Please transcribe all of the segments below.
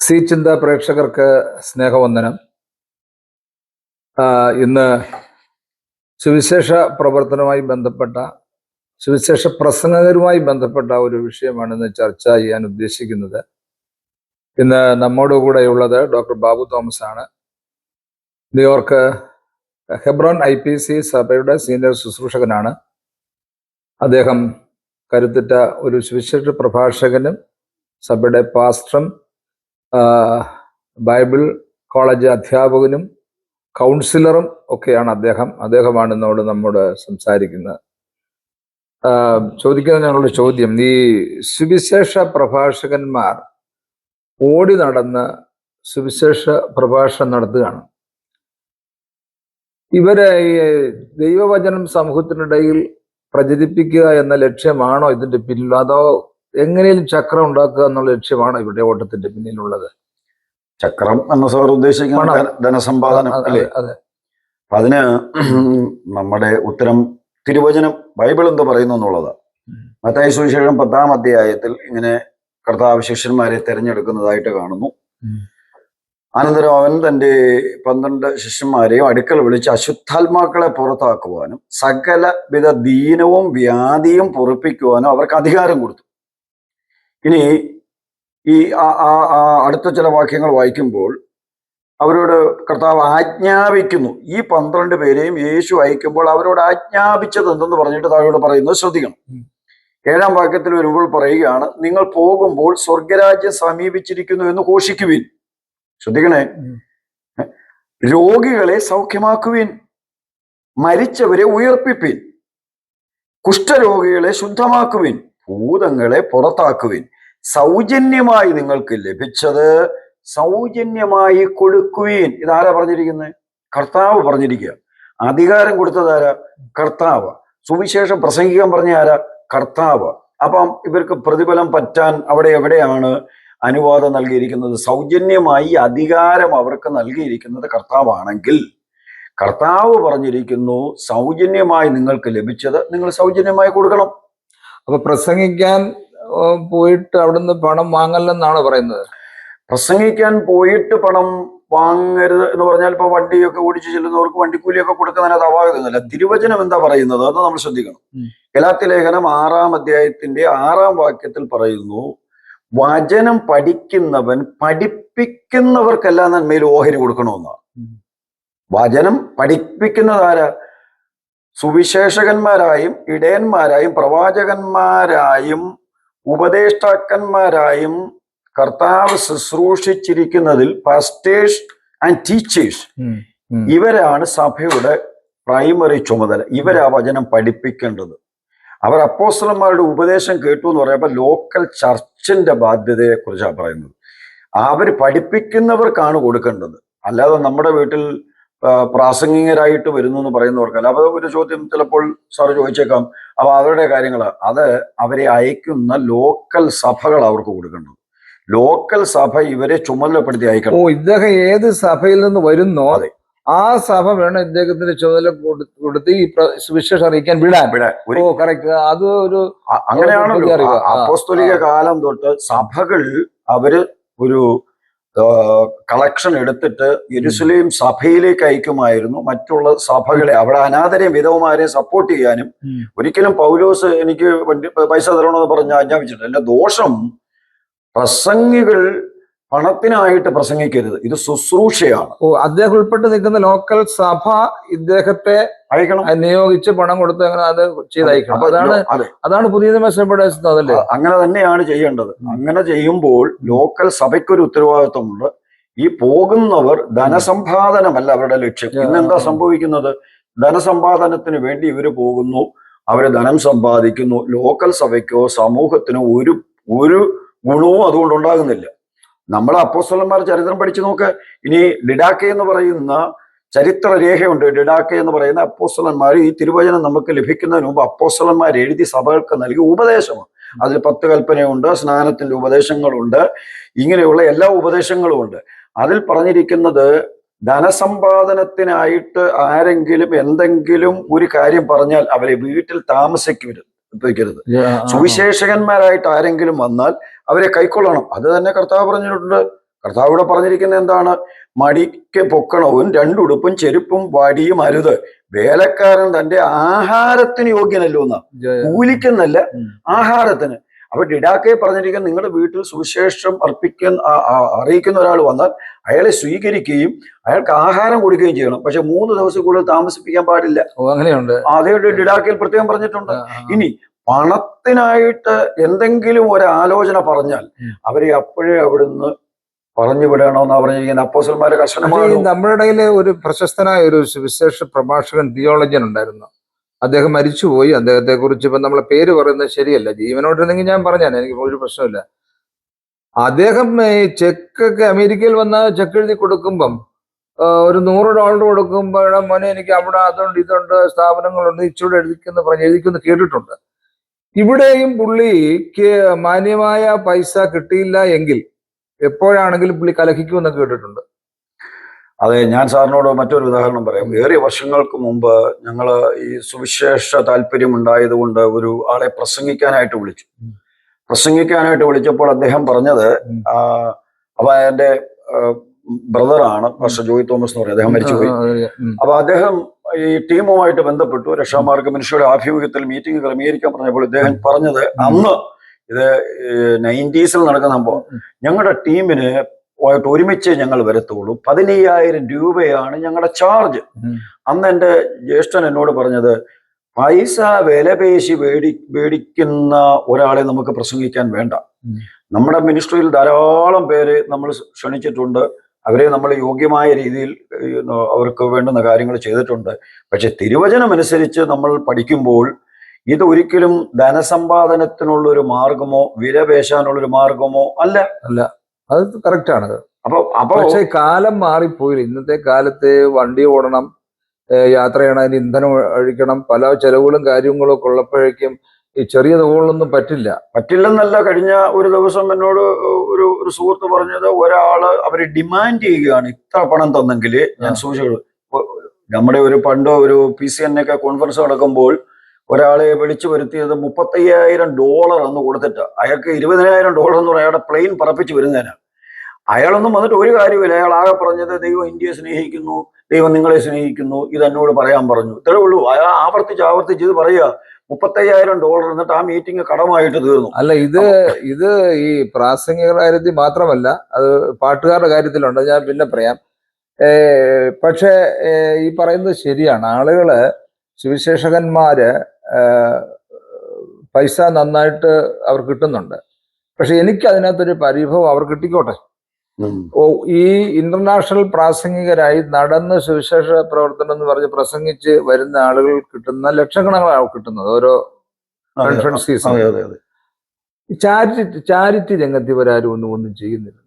C ചിന്ത പ്രേക്ഷകർക്ക് സ്നേഹവന്ദനം. ഇന്ന് സുവിശേഷ പ്രവർത്തനവുമായി ബന്ധപ്പെട്ട സുവിശേഷ പ്രസംഗകരുമായി ബന്ധപ്പെട്ട ഒരു വിഷയമാണ് ഇന്ന് ചർച്ച ചെയ്യാൻ ഉദ്ദേശിക്കുന്നത്. ഇന്ന് നമ്മോടുകൂടെയുള്ളത് ഡോക്ടർ ബാബു തോമസ് ആണ്. ന്യൂയോർക്ക് ഹെബ്രോൻ IPC സഭയുടെ സീനിയർ ശുശ്രൂഷകനാണ്. അദ്ദേഹം കരുത്തുറ്റ ഒരു സുവിശേഷ പ്രഭാഷകനും സഭയുടെ പാസ്റ്ററും ബൈബിൾ കോളേജ് അധ്യാപകനും കൗൺസിലറും ഒക്കെയാണ് അദ്ദേഹമാണ് നമ്മോട് സംസാരിക്കുന്നത്. ചോദിക്കുന്ന ഞങ്ങളുടെ ചോദ്യം, ഈ സുവിശേഷ പ്രഭാഷകന്മാർ ഓടി നടന്ന് സുവിശേഷ പ്രഭാഷണം നടത്തുകയാണ്. ഇവരെ ഈ ദൈവവചനം സമൂഹത്തിനിടയിൽ പ്രചരിപ്പിക്കുക എന്ന ലക്ഷ്യമാണോ ഇതിന്റെ പിന്നിൽ, അതോ എങ്ങനെയും ചക്രം ഉണ്ടാക്കുക എന്നുള്ള ലക്ഷ്യമാണോ ഇവിടെ ഓട്ടത്തിന്റെ പിന്നിലുള്ളത്? ചക്രം എന്ന സാർ ഉദ്ദേശിക്കുന്ന ധനസമ്പാദനം അല്ലേ? അതെ. അതിന് നമ്മുടെ ഉത്തരം തിരുവചനം ബൈബിൾ എന്ത് പറയുന്നു എന്നുള്ളതാണ്. മത്തായി സുവിശേഷം 10-ാം അധ്യായത്തിൽ ഇങ്ങനെ കർത്താവ് ശിഷ്യന്മാരെ തെരഞ്ഞെടുക്കുന്നതായിട്ട് കാണുന്നു. അനന്തരം അവൻ തൻ്റെ 12 ശിഷ്യന്മാരെയും അടുക്കൽ വിളിച്ച് അശുദ്ധാത്മാക്കളെ പുറത്താക്കുവാനും സകലവിധ ദീനവും വ്യാധിയും പൊറുപ്പിക്കുവാനും അവർക്ക് അധികാരം കൊടുത്തു. ഇനി ഈ അടുത്ത ചില വാക്യങ്ങൾ വായിക്കുമ്പോൾ അവരോട് കർത്താവ് ആജ്ഞാപിക്കുന്നു. ഈ 12 പേരെയും യേശു അയക്കുമ്പോൾ അവരോട് ആജ്ഞാപിച്ചത് എന്തെന്ന് പറഞ്ഞിട്ട് താഴോട് പറയുന്നത് ശ്രദ്ധിക്കണം. 7-ാം വാക്യത്തിൽ വരുമ്പോൾ പറയുകയാണ്, നിങ്ങൾ പോകുമ്പോൾ സ്വർഗരാജ്യം സമീപിച്ചിരിക്കുന്നു എന്ന് ഘോഷിക്കുവിൻ. ശ്രദ്ധിക്കണേ. രോഗികളെ സൗഖ്യമാക്കുവിൻ, മരിച്ചവരെ ഉയർപ്പിപ്പിൻ, കുഷ്ഠരോഗികളെ ശുദ്ധമാക്കുവിൻ, ഭൂതങ്ങളെ പുറത്താക്കുവിൻ. സൗജന്യമായി നിങ്ങൾക്ക് ലഭിച്ചത് സൗജന്യമായി കൊടുക്കുവിൻ. ഇതാരാ പറഞ്ഞിരിക്കുന്നത്? കർത്താവ് പറഞ്ഞിരിക്കുക. അധികാരം കൊടുത്തതാരാ? കർത്താവ്. സുവിശേഷം പ്രസംഗിക്കാൻ പറഞ്ഞ ആരാ? കർത്താവ്. അപ്പം ഇവർക്ക് പ്രതിഫലം പറ്റാൻ അവിടെ എവിടെയാണ് അനുവാദം നൽകിയിരിക്കുന്നത്? സൗജന്യമായി അധികാരം അവർക്ക് നൽകിയിരിക്കുന്നത് കർത്താവാണെങ്കിൽ കർത്താവ് പറഞ്ഞിരിക്കുന്നു, സൗജന്യമായി നിങ്ങൾക്ക് ലഭിച്ചത് നിങ്ങൾ സൗജന്യമായി കൊടുക്കണം. അപ്പൊ പ്രസംഗിക്കാൻ പോയിട്ട് അവിടുന്ന് പണം വാങ്ങല്ലെന്നാണ് പറയുന്നത്. പ്രസംഗിക്കാൻ പോയിട്ട് പണം വാങ്ങരുത് എന്ന് പറഞ്ഞാൽ ഇപ്പൊ വണ്ടിയൊക്കെ ഓടിച്ചു ചെല്ലുന്നവർക്ക് വണ്ടിക്കൂലിയൊക്കെ കൊടുക്കുന്നതിന് അത് അപാകതയൊന്നുമില്ല. തിരുവചനം എന്താ പറയുന്നത് എന്ന് നമ്മൾ ശ്രദ്ധിക്കണം. ഗലാത്യ ലേഖനം 6-ാം അധ്യായത്തിന്റെ 6-ാം വാക്യത്തിൽ പറയുന്നു, വചനം പഠിക്കുന്നവൻ പഠിപ്പിക്കുന്നവർക്കെല്ലാം നന്മയിൽ ഓഹരി കൊടുക്കണമെന്നാണ്. വചനം പഠിപ്പിക്കുന്നതാരാ? സുവിശേഷകന്മാരായും ഇടയന്മാരായും പ്രവാചകന്മാരായും ഉപദേഷ്ടാക്കന്മാരായും കർത്താവ് ശുശ്രൂഷിച്ചിരിക്കുന്നതിൽ പാസ്റ്റേഴ്സ് ആൻഡ് ടീച്ചേഴ്സ്, ഇവരാണ് സഭയുടെ പ്രൈമറി ചുമതല. ഇവരാ വചനം പഠിപ്പിക്കേണ്ടത്. അവർ അപ്പോസ്തലന്മാരുടെ ഉപദേശം കേട്ടു എന്ന് പറയുമ്പോൾ ലോക്കൽ ചർച്ചിന്റെ ബാധ്യതയെ കുറിച്ചാണ് പറയുന്നത്. അവർ പഠിപ്പിക്കുന്നവർക്കാണ് കൊടുക്കേണ്ടത്. അല്ലാതെ നമ്മുടെ വീട്ടിൽ പ്രാസംഗികരായിട്ട് വരുന്നു എന്ന് പറയുന്നവർക്കല്ല. അപ്പൊ ഒരു ചോദ്യം ചിലപ്പോൾ സാറ് ചോദിച്ചേക്കാം, അപ്പൊ അവരുടെ കാര്യങ്ങൾ അത് അവരെ അയക്കുന്ന ലോക്കൽ സഭകൾ അവർക്ക് കൊടുക്കേണ്ടത്. ലോക്കൽ സഭ ഇവരെ ചുമതലപ്പെടുത്തി അയക്കണം. ഇദ്ദേഹം ഏത് സഭയിൽ നിന്ന് വരുന്നോ ആ സഭ വേണം ഇദ്ദേഹത്തിന്റെ ചുമതല കൊടുത്ത് ഈ സുവിശേഷം അറിയിക്കാൻ വിടാൻ. അത് ഒരു അങ്ങനെയാണല്ലോ. അപ്പോസ്തലിക കാലം തൊട്ട് സഭകൾ അവര് ഒരു കളക്ഷൻ എടുത്തിട്ട് യെരുശലേം സഭയിലേക്ക് അയക്കുമായിരുന്നു. മറ്റുള്ള സഭകളെ അവിടെ അനാഥരെയും വിധവമാരെയും സപ്പോർട്ട് ചെയ്യാനും. ഒരിക്കലും പൗലോസ് എനിക്ക് പൈസ തരണമെന്ന് പറഞ്ഞ് ആജ്ഞാപിച്ചിട്ടില്ല. എന്റെ ദോഷം പ്രസംഗികൾ പണത്തിനായിട്ട് പ്രസംഗിക്കരുത്, ഇത് ശുശ്രൂഷയാണ്. അദ്ദേഹം ഉൾപ്പെട്ട് നിൽക്കുന്ന ലോക്കൽ സഭ ഇദ്ദേഹത്തെ അയക്കണം, നിയോഗിച്ച് പണം കൊടുത്ത് അങ്ങനെ അത് ചെയ്തയക്കണം. അതാണ് പുതിയ അതല്ലേ? അങ്ങനെ തന്നെയാണ് ചെയ്യേണ്ടത്. അങ്ങനെ ചെയ്യുമ്പോൾ ലോക്കൽ സഭയ്ക്കൊരു ഉത്തരവാദിത്വമുണ്ട്. ഈ പോകുന്നവർ ധനസമ്പാദനമല്ല അവരുടെ ലക്ഷ്യം. ഇന്നെന്താ സംഭവിക്കുന്നത്? ധനസമ്പാദനത്തിന് വേണ്ടി ഇവര് പോകുന്നു, അവര് ധനം സമ്പാദിക്കുന്നു. ലോക്കൽ സഭയ്ക്കോ സമൂഹത്തിനോ ഒരു ഗുണവും അതുകൊണ്ട് ഉണ്ടാകുന്നില്ല. നമ്മളെ അപ്പോസ്തലന്മാർ ചരിത്രം പഠിച്ചു നോക്ക്. ഇനി ഡിഡാക്കെ എന്ന് പറയുന്ന ചരിത്ര രേഖയുണ്ട്. ഡിഡാക്കെ എന്ന് പറയുന്ന അപ്പോസ്തലന്മാർ, ഈ തിരുവചനം നമുക്ക് ലഭിക്കുന്നതിന് മുമ്പ് അപ്പോസ്തലന്മാർ എഴുതി സഭകൾക്ക് നൽകിയ ഉപദേശമാണ്. അതിൽ 10 കൽപ്പനയുണ്ട്, സ്നാനത്തിന്റെ ഉപദേശങ്ങളുണ്ട്, ഇങ്ങനെയുള്ള എല്ലാ ഉപദേശങ്ങളും ഉണ്ട്. അതിൽ പറഞ്ഞിരിക്കുന്നത് ധനസമ്പാദനത്തിനായിട്ട് ആരെങ്കിലും എന്തെങ്കിലും ഒരു കാര്യം പറഞ്ഞാൽ അവരെ വീട്ടിൽ താമസിക്കരുത്. വയ്ക്കരുത്. സുവിശേഷകന്മാരായിട്ട് ആരെങ്കിലും വന്നാൽ അവരെ കൈക്കൊള്ളണം. അത് തന്നെ കർത്താവ് പറഞ്ഞിട്ടുണ്ട്. കർത്താവ് ഇവിടെ പറഞ്ഞിരിക്കുന്നത് എന്താണ്? മടിക്ക് പൊക്കണവും രണ്ടുടുപ്പും ചെരുപ്പും വടിയും അരുത്. വേലക്കാരൻ തന്റെ ആഹാരത്തിന് യോഗ്യനല്ലോ എന്നാ, കൂലിക്കെന്നല്ല, ആഹാരത്തിന്. അപ്പൊ ഡിഡാക്കെ പറഞ്ഞിരിക്കുന്നത്, നിങ്ങളുടെ വീട്ടിൽ സുവിശേഷം അറിയിക്കുന്ന ഒരാൾ വന്നാൽ അയാളെ സ്വീകരിക്കുകയും അയാൾക്ക് ആഹാരം കൊടുക്കുകയും ചെയ്യണം. പക്ഷെ 3 ദിവസം കൂടുതൽ താമസിപ്പിക്കാൻ പാടില്ല. അങ്ങനെയുണ്ട്. അതേ ഡിഡാക്കയിൽ പ്രത്യേകം പറഞ്ഞിട്ടുണ്ട്. ഇനി പണത്തിനായിട്ട് എന്തെങ്കിലും ഒരു ആലോചന പറഞ്ഞാൽ അവരെ അപ്പോഴേ അവിടുന്ന് പറഞ്ഞു വിടണമെന്നാ പറഞ്ഞിരിക്കുന്നത്. അപ്പോസ്തലന്മാരെ കർശനമായി. നമ്മുടെ ഇടയിലെ ഒരു പ്രശസ്തനായ ഒരു സുവിശേഷ പ്രഭാഷകൻ, തിയോളജിയൻ ഉണ്ടായിരുന്നു. അദ്ദേഹം മരിച്ചുപോയി. അദ്ദേഹത്തെ കുറിച്ച് ഇപ്പം നമ്മളെ പേര് പറയുന്നത് ശരിയല്ല. ജീവനോട്ടിരുന്നെങ്കിൽ ഞാൻ പറഞ്ഞാൽ എനിക്ക് ഒരു പ്രശ്നമില്ല. അദ്ദേഹം ചെക്കൊക്കെ അമേരിക്കയിൽ വന്ന ചെക്ക് എഴുതി കൊടുക്കുമ്പം ഒരു $100 കൊടുക്കുമ്പോൾ, മോനെ എനിക്ക് അവിടെ അതുണ്ട് ഇതുണ്ട് സ്ഥാപനങ്ങളുണ്ട് ഇച്ചിരി എഴുതിക്കുന്നു കേട്ടിട്ടുണ്ട്. ഇവിടെയും പുള്ളിക്ക് മാന്യമായ പൈസ കിട്ടിയില്ല എങ്കിൽ എപ്പോഴാണെങ്കിലും പുള്ളി കലഹിക്കുമെന്നൊക്കെ കേട്ടിട്ടുണ്ട്. അതെ, ഞാൻ സാറിനോട് മറ്റൊരു ഉദാഹരണം പറയാം. ഏറിയ വർഷങ്ങൾക്ക് മുമ്പ് ഞങ്ങൾ ഈ സുവിശേഷ താല്പര്യം ഉണ്ടായതുകൊണ്ട് ഒരു ആളെ പ്രസംഗിക്കാനായിട്ട് വിളിച്ചപ്പോൾ അദ്ദേഹം പറഞ്ഞത്, അപ്പൊ എന്റെ ബ്രദറാണ് പാസ്റ്റർ ജോയ് തോമസ് എന്ന് പറയും, അദ്ദേഹം മരിച്ചുപോയി. അപ്പൊ അദ്ദേഹം ഈ ടീമുമായിട്ട് ബന്ധപ്പെട്ടു. രക്ഷാമാർഗ മിനിസ്ട്രിയുടെ ആഭിമുഖ്യത്തിൽ മീറ്റിംഗ് ക്രമീകരിക്കാൻ പറഞ്ഞപ്പോൾ ഇദ്ദേഹം പറഞ്ഞത്, അന്ന് ഇത് 90s നടക്കുന്ന സംഭവം, ഞങ്ങളുടെ ടീമിന് ഒരുമിച്ച് ഞങ്ങൾ വരത്തുള്ളൂ, 15,000 രൂപയാണ് ഞങ്ങളുടെ ചാർജ്. അന്ന് എൻ്റെ ജ്യേഷ്ഠൻ എന്നോട് പറഞ്ഞത്, പൈസ വില പേശി മേടിക്കുന്ന ഒരാളെ നമുക്ക് പ്രസംഗിക്കാൻ വേണ്ട. നമ്മുടെ മിനിസ്ട്രിയിൽ ധാരാളം പേര് നമ്മൾ ക്ഷണിച്ചിട്ടുണ്ട്. അവരെ നമ്മൾ യോഗ്യമായ രീതിയിൽ അവർക്ക് വേണ്ടുന്ന കാര്യങ്ങൾ ചെയ്തിട്ടുണ്ട്. പക്ഷെ തിരുവചനം അനുസരിച്ച് നമ്മൾ പഠിക്കുമ്പോൾ ഇത് ഒരിക്കലും ധനസമ്പാദനത്തിനുള്ളൊരു മാർഗമോ വിലപേശാനുള്ളൊരു മാർഗമോ അല്ല. അത് കറക്റ്റാണ്. അപ്പൊ പക്ഷെ കാലം മാറിപ്പോയില്ല. ഇന്നത്തെ കാലത്ത് വണ്ടി ഓടണം, യാത്ര ചെയ്യണം, അതിന് ഇന്ധനം ഒഴിക്കണം, പല ചെലവുകളും കാര്യങ്ങളും ഒക്കെ ഉള്ളപ്പോഴേക്കും ഈ ചെറിയ തുകകളൊന്നും പറ്റില്ലെന്നല്ല. കഴിഞ്ഞ ഒരു ദിവസം എന്നോട് ഒരു സുഹൃത്ത് പറഞ്ഞത്, അവര് ഡിമാൻഡ് ചെയ്യുകയാണ്, ഇത്ര പണം തന്നെങ്കിൽ ഞാൻ സൂക്ഷിച്ചു. നമ്മുടെ ഒരു PCN ഒക്കെ കോൺഫറൻസ് നടക്കുമ്പോൾ ഒരാളെ വിളിച്ചു വരുത്തിയത് $35,000 എന്ന് കൊടുത്തിട്ട്, അയാൾക്ക് $20,000 എന്ന് പറഞ്ഞാൽ അയാളുടെ പ്ലെയിൻ പറപ്പിച്ച് വരുന്നതിനാണ്. അയാളൊന്നും വന്നിട്ട് ഒരു കാര്യമില്ല. അയാൾ ആകെ പറഞ്ഞത്, ദൈവം ഇന്ത്യയെ സ്നേഹിക്കുന്നു, ദൈവം നിങ്ങളെ സ്നേഹിക്കുന്നു, ഇതെന്നോട് പറയാൻ പറഞ്ഞു. ഇത്രേ ഉള്ളൂ. അയാൾ ആവർത്തിച്ച് ഇത് പറയുക. $35,000 എന്നിട്ട് ആ മീറ്റിംഗ് കടമായിട്ട് തീർന്നു. അല്ല, ഇത് ഈ പ്രാസംഗികരുടെ കാര്യത്തിൽ മാത്രമല്ല, അത് പാട്ടുകാരുടെ കാര്യത്തിലുണ്ട്. ഞാൻ പിന്നെ പറയാം. പക്ഷേ ഈ പറയുന്നത് ശരിയാണ്. ആളുകള്, സുവിശേഷകന്മാര് പൈസ നന്നായിട്ട് അവർ കിട്ടുന്നുണ്ട്. പക്ഷെ എനിക്ക് അതിനകത്തൊരു പരിഭവം, അവർ കിട്ടിക്കോട്ടെ. ഈ ഇന്റർനാഷണൽ പ്രാസംഗികരായി നടന്ന് സുവിശേഷ പ്രവർത്തനം എന്ന് പറഞ്ഞ് പ്രസംഗിച്ച് വരുന്ന ആളുകൾ കിട്ടുന്ന ലക്ഷക്കണക്കാണ് കിട്ടുന്നത് ഓരോ കോൺഫറൻസ്. ചാരിറ്റി രംഗത്ത് ഇവരാരും ഒന്നും ചെയ്യുന്നില്ല.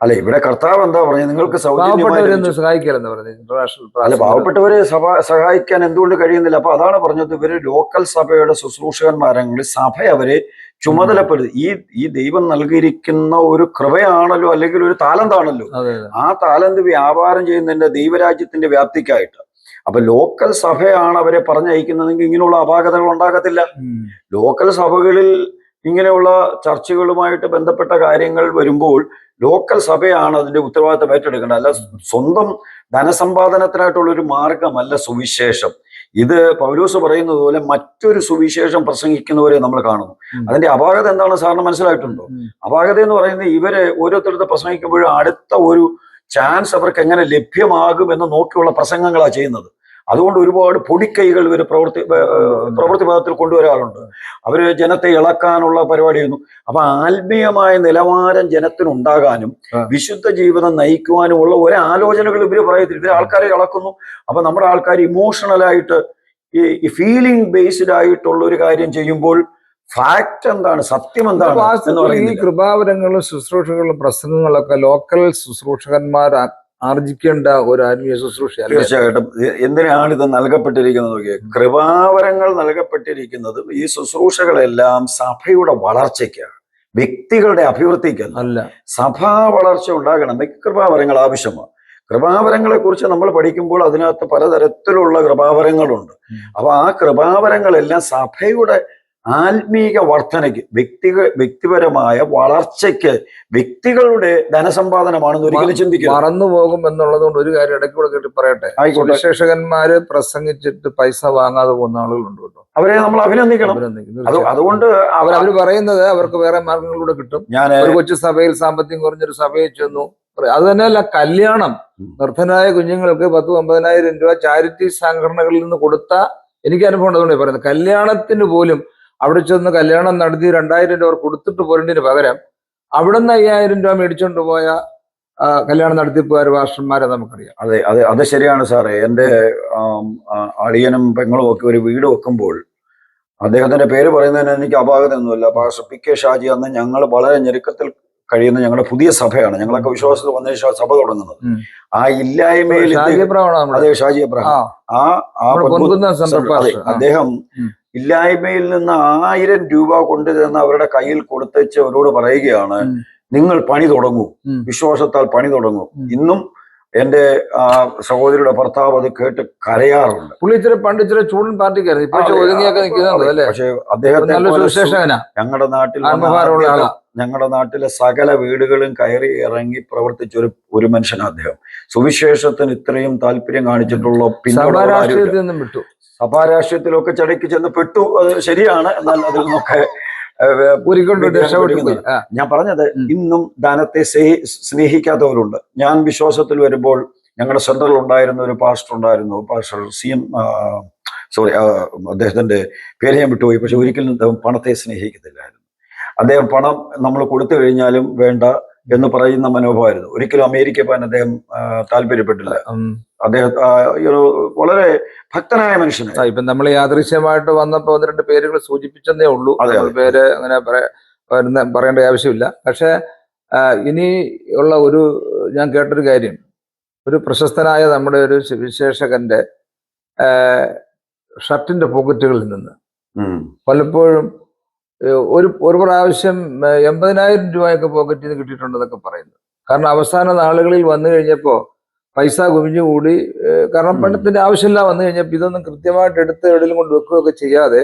അല്ല, ഇവിടെ കർത്താവ് എന്താ പറഞ്ഞത്? നിങ്ങൾക്ക് സഹായിക്കാലെന്ന് പറഞ്ഞു. ഇന്റർനാഷണൽ പാവപ്പെട്ടവരെ സഹായിക്കാൻ എന്തുകൊണ്ട് കഴിയുന്നില്ല? അപ്പൊ അതാണ് പറഞ്ഞത്, ഇവര് ലോക്കൽ സഭയുടെ ശുശ്രൂഷകന്മാരെങ്കിൽ സഭ അവരെ ചുമതലപ്പെടുത്തി. ഈ ദൈവം നൽകിയിരിക്കുന്ന ഒരു കൃപയാണല്ലോ, അല്ലെങ്കിൽ ഒരു താലന്താണല്ലോ. ആ താലന്ത് വ്യാപാരം ചെയ്യുന്നതിന്റെ ദൈവരാജ്യത്തിന്റെ വ്യാപ്തിക്കായിട്ട്. അപ്പൊ ലോക്കൽ സഭയാണ് അവരെ പറഞ്ഞയക്കുന്നതെങ്കിൽ ഇങ്ങനെയുള്ള അപാകതകൾ ഉണ്ടാകത്തില്ല. ലോക്കൽ സഭകളിൽ ഇങ്ങനെയുള്ള ചർച്ചകളുമായിട്ട് ബന്ധപ്പെട്ട കാര്യങ്ങൾ വരുമ്പോൾ ലോക്കൽ സഭയാണ് അതിന്റെ ഉത്തരവാദിത്തം ഏറ്റെടുക്കേണ്ടത്. അല്ല, സ്വന്തം ധനസമ്പാദനത്തിനായിട്ടുള്ള ഒരു മാർഗമല്ല സുവിശേഷം. ഇത് പൗലോസ് പറയുന്നത് പോലെ മറ്റൊരു സുവിശേഷം പ്രസംഗിക്കുന്നവരെ നമ്മൾ കാണുന്നു. അതിന്റെ അപാകത എന്താണ് സാറിന് മനസ്സിലായിട്ടുണ്ടോ? അപാകത എന്ന് പറയുന്നത്, ഇവരെ ഓരോരുത്തരുടെ പ്രസംഗിക്കുമ്പോഴും അടുത്ത ഒരു ചാൻസ് അവർക്ക് എങ്ങനെ ലഭ്യമാകും എന്ന് നോക്കിയുള്ള പ്രസംഗങ്ങളാണ് ചെയ്യുന്നത്. അതുകൊണ്ട് ഒരുപാട് പൊടിക്കൈകൾ ഇവർ പ്രവൃത്തി പദത്തിൽ കൊണ്ടുവരാറുണ്ട്. അവര് ജനത്തെ ഇളക്കാനുള്ള പരിപാടി ചെയ്യുന്നു. അപ്പൊ ആത്മീയമായ നിലവാരം ജനത്തിനുണ്ടാകാനും വിശുദ്ധ ജീവിതം നയിക്കുവാനുമുള്ള ഒരാലോചനകൾ ഇവര് പറയത്തില്ല. ഇവര് ആൾക്കാരെ ഇളക്കുന്നു. അപ്പൊ നമ്മുടെ ആൾക്കാർ ഇമോഷണലായിട്ട് ഈ ഫീലിംഗ് ബേസ്ഡ് ആയിട്ടുള്ള ഒരു കാര്യം ചെയ്യുമ്പോൾ ഫാക്ട് എന്താണ്, സത്യം എന്താണ് എന്ന് പറയുന്നത്. ഈ കൃപാവരങ്ങളും ശുശ്രൂഷകളും പ്രസംഗങ്ങളൊക്കെ ലോക്കൽ ശുശ്രൂഷകന്മാർ ആർജിക്കേണ്ട ഒരു ആത്മീയ ശുശ്രൂഷ. തീർച്ചയായിട്ടും. എന്തിനാണ് ഇത് നൽകപ്പെട്ടിരിക്കുന്നത് നോക്കിയേ? കൃപാവരങ്ങൾ നൽകപ്പെട്ടിരിക്കുന്നത് ഈ ശുശ്രൂഷകളെല്ലാം സഭയുടെ വളർച്ചയ്ക്കാണ്, വ്യക്തികളുടെ അഭിവൃദ്ധിക്കല്ല. സഭാ വളർച്ച ഉണ്ടാകണമെങ്കിൽ കൃപാവരങ്ങൾ ആവശ്യമാണ്. കൃപാവരങ്ങളെ കുറിച്ച് നമ്മൾ പഠിക്കുമ്പോൾ അതിനകത്ത് പലതരത്തിലുള്ള കൃപാവരങ്ങളുണ്ട്. അപ്പൊ ആ കൃപാവരങ്ങളെല്ലാം സഭയുടെ ആത്മീക വർധനയ്ക്ക്, വ്യക്തിപരമായ വളർച്ചയ്ക്ക്, വ്യക്തികളുടെ ധനസമ്പാദനമാണെന്ന് ഒരിക്കലും ചിന്തിക്കുക. മറന്നു പോകും എന്നുള്ളത് കൊണ്ട് ഒരു കാര്യം ഇടയ്ക്കൂടെ കേട്ടി പറയട്ടെ. സുവിശേഷകന്മാര് പ്രസംഗിച്ചിട്ട് പൈസ വാങ്ങാതെ പോകുന്ന ആളുകളുണ്ട് കേട്ടോ. അവരെ നമ്മൾ അഭിനന്ദിക്കണം. അതുകൊണ്ട് അവര് പറയുന്നത് അവർക്ക് വേറെ മാർഗങ്ങളിലൂടെ കിട്ടും. ഒരു കൊച്ചു സഭയിൽ സാമ്പത്തികം കുറഞ്ഞൊരു സഭയിൽ ചെന്നു, അത് തന്നെയല്ല, കല്യാണം നിർധനായ കുഞ്ഞുങ്ങൾക്ക് 10-50,000 രൂപ ചാരിറ്റി സംഘടനകളിൽ നിന്ന് കൊടുത്ത എനിക്ക് അനുഭവം ഉള്ളതുകൊണ്ട് പറയുന്നത്. കല്യാണത്തിന് പോലും അവിടെ ചെന്ന് കല്യാണം നടത്തി 2,000 രൂപ കൊടുത്തിട്ട് പോരേണ്ടതിന് പകരം അവിടുന്ന് 5,000 രൂപ മേടിച്ചോണ്ട് പോയ കല്യാണം നടത്തിപ്പുകാർ പാസ്റ്റർമാരെ നമുക്കറിയാം. അത് ശരിയാണ് സാറേ. എൻ്റെ അളിയനും പെങ്ങളും ഒക്കെ ഒരു വീട് വെക്കുമ്പോൾ അദ്ദേഹത്തിന്റെ പേര് പറയുന്നതിന് എനിക്ക് അപാകതയൊന്നുമില്ല. പാസ്റ്റർ പി കെ ഷാജി, അന്ന് ഞങ്ങൾ വളരെ ഞെരുക്കത്തിൽ കഴിയുന്ന ഞങ്ങളുടെ പുതിയ സഭയാണ്, ഞങ്ങളൊക്കെ വിശ്വാസത്തിൽ വന്ന സഭ തുടങ്ങുന്നത്. ആ ഇല്ലായ്മയിൽ അതെ ഷാജി അബ്രഹാം, അദ്ദേഹം ഇല്ലായ്മയിൽ നിന്ന് 1000 രൂപ കൊണ്ടുതന്ന് അവരുടെ കയ്യിൽ കൊടുത്തച്ച് അവരോട് പറയുകയാണ്, നിങ്ങൾ പണി തുടങ്ങൂ, വിശ്വാസത്താൽ പണി തുടങ്ങൂ. ഇന്നും എന്റെ സഹോദരിയുടെ ഭർത്താവ് അത് കേട്ട് കരയാറുണ്ട്. പുള്ളി ഇച്ചിരി പണ്ട് ഇച്ചിരി ചൂടൻ പാർട്ടിക്കായിരുന്നു, പക്ഷെ അദ്ദേഹത്തെ ഞങ്ങളുടെ നാട്ടിലെ സകല വീടുകളും കയറി ഇറങ്ങി പ്രവർത്തിച്ച ഒരു മനുഷ്യനാണ് അദ്ദേഹം. സുവിശേഷത്തിന് ഇത്രയും താല്പര്യം കാണിച്ചിട്ടുള്ള സഭാരാഷ്ട്രീയത്തിലൊക്കെ ചടക്കി ചെന്ന് പെട്ടു, അത് ശരിയാണ്. എന്നാൽ അതിൽ നിന്നൊക്കെ ഞാൻ പറഞ്ഞത്, ഇന്നും ധനത്തെ സ്നേഹിക്കാത്തവരുണ്ട്. ഞാൻ വിശ്വാസത്തിൽ വരുമ്പോൾ ഞങ്ങളുടെ സെന്ററിൽ ഉണ്ടായിരുന്ന ഒരു പാസ്റ്റർ ഉണ്ടായിരുന്നു, പാസ്റ്റർ CM, സോറി അദ്ദേഹത്തിന്റെ പേര് ഞാൻ വിട്ടുപോയി. പക്ഷെ ഒരിക്കലും പണത്തെ സ്നേഹിക്കത്തില്ലായിരുന്നു. അദ്ദേഹം പണം നമ്മൾ കൊടുത്തു കഴിഞ്ഞാലും വേണ്ട എന്ന് പറയുന്ന മനോഭാവമായിരുന്നു. ഒരിക്കലും അമേരിക്ക പോകാൻ അദ്ദേഹം താല്പര്യപ്പെട്ടില്ല. അദ്ദേഹം വളരെ ഭക്തനായ മനുഷ്യനാണ്. ഇപ്പൊ നമ്മൾ യാദൃശ്യമായിട്ട് വന്നപ്പോ 1-2 പേരുകൾ സൂചിപ്പിച്ചതേ ഉള്ളൂ. പേര് അങ്ങനെ പറയേണ്ട ആവശ്യമില്ല. പക്ഷെ ഇനി ഉള്ള ഞാൻ കേട്ടൊരു കാര്യം, ഒരു പ്രശസ്തനായ നമ്മുടെ ഒരു വിശേഷകന്റെ ഷർട്ടിന്റെ പോക്കറ്റുകളിൽ നിന്ന് പലപ്പോഴും ഒരു പ്രാവശ്യം 80,000 രൂപയൊക്കെ പോക്കറ്റിൽ നിന്ന് കിട്ടിയിട്ടുണ്ടെന്നൊക്കെ പറയുന്നു. കാരണം അവസാന നാളുകളിൽ വന്നു കഴിഞ്ഞപ്പോ പൈസ കുമിഞ്ഞുകൂടി. കാരണം പണത്തിന്റെ ആവശ്യമില്ല വന്നു കഴിഞ്ഞപ്പോൾ ഇതൊന്നും കൃത്യമായിട്ട് എടുത്ത് എവിടെയും കൊണ്ട് വെക്കുകയൊക്കെ ചെയ്യാതെ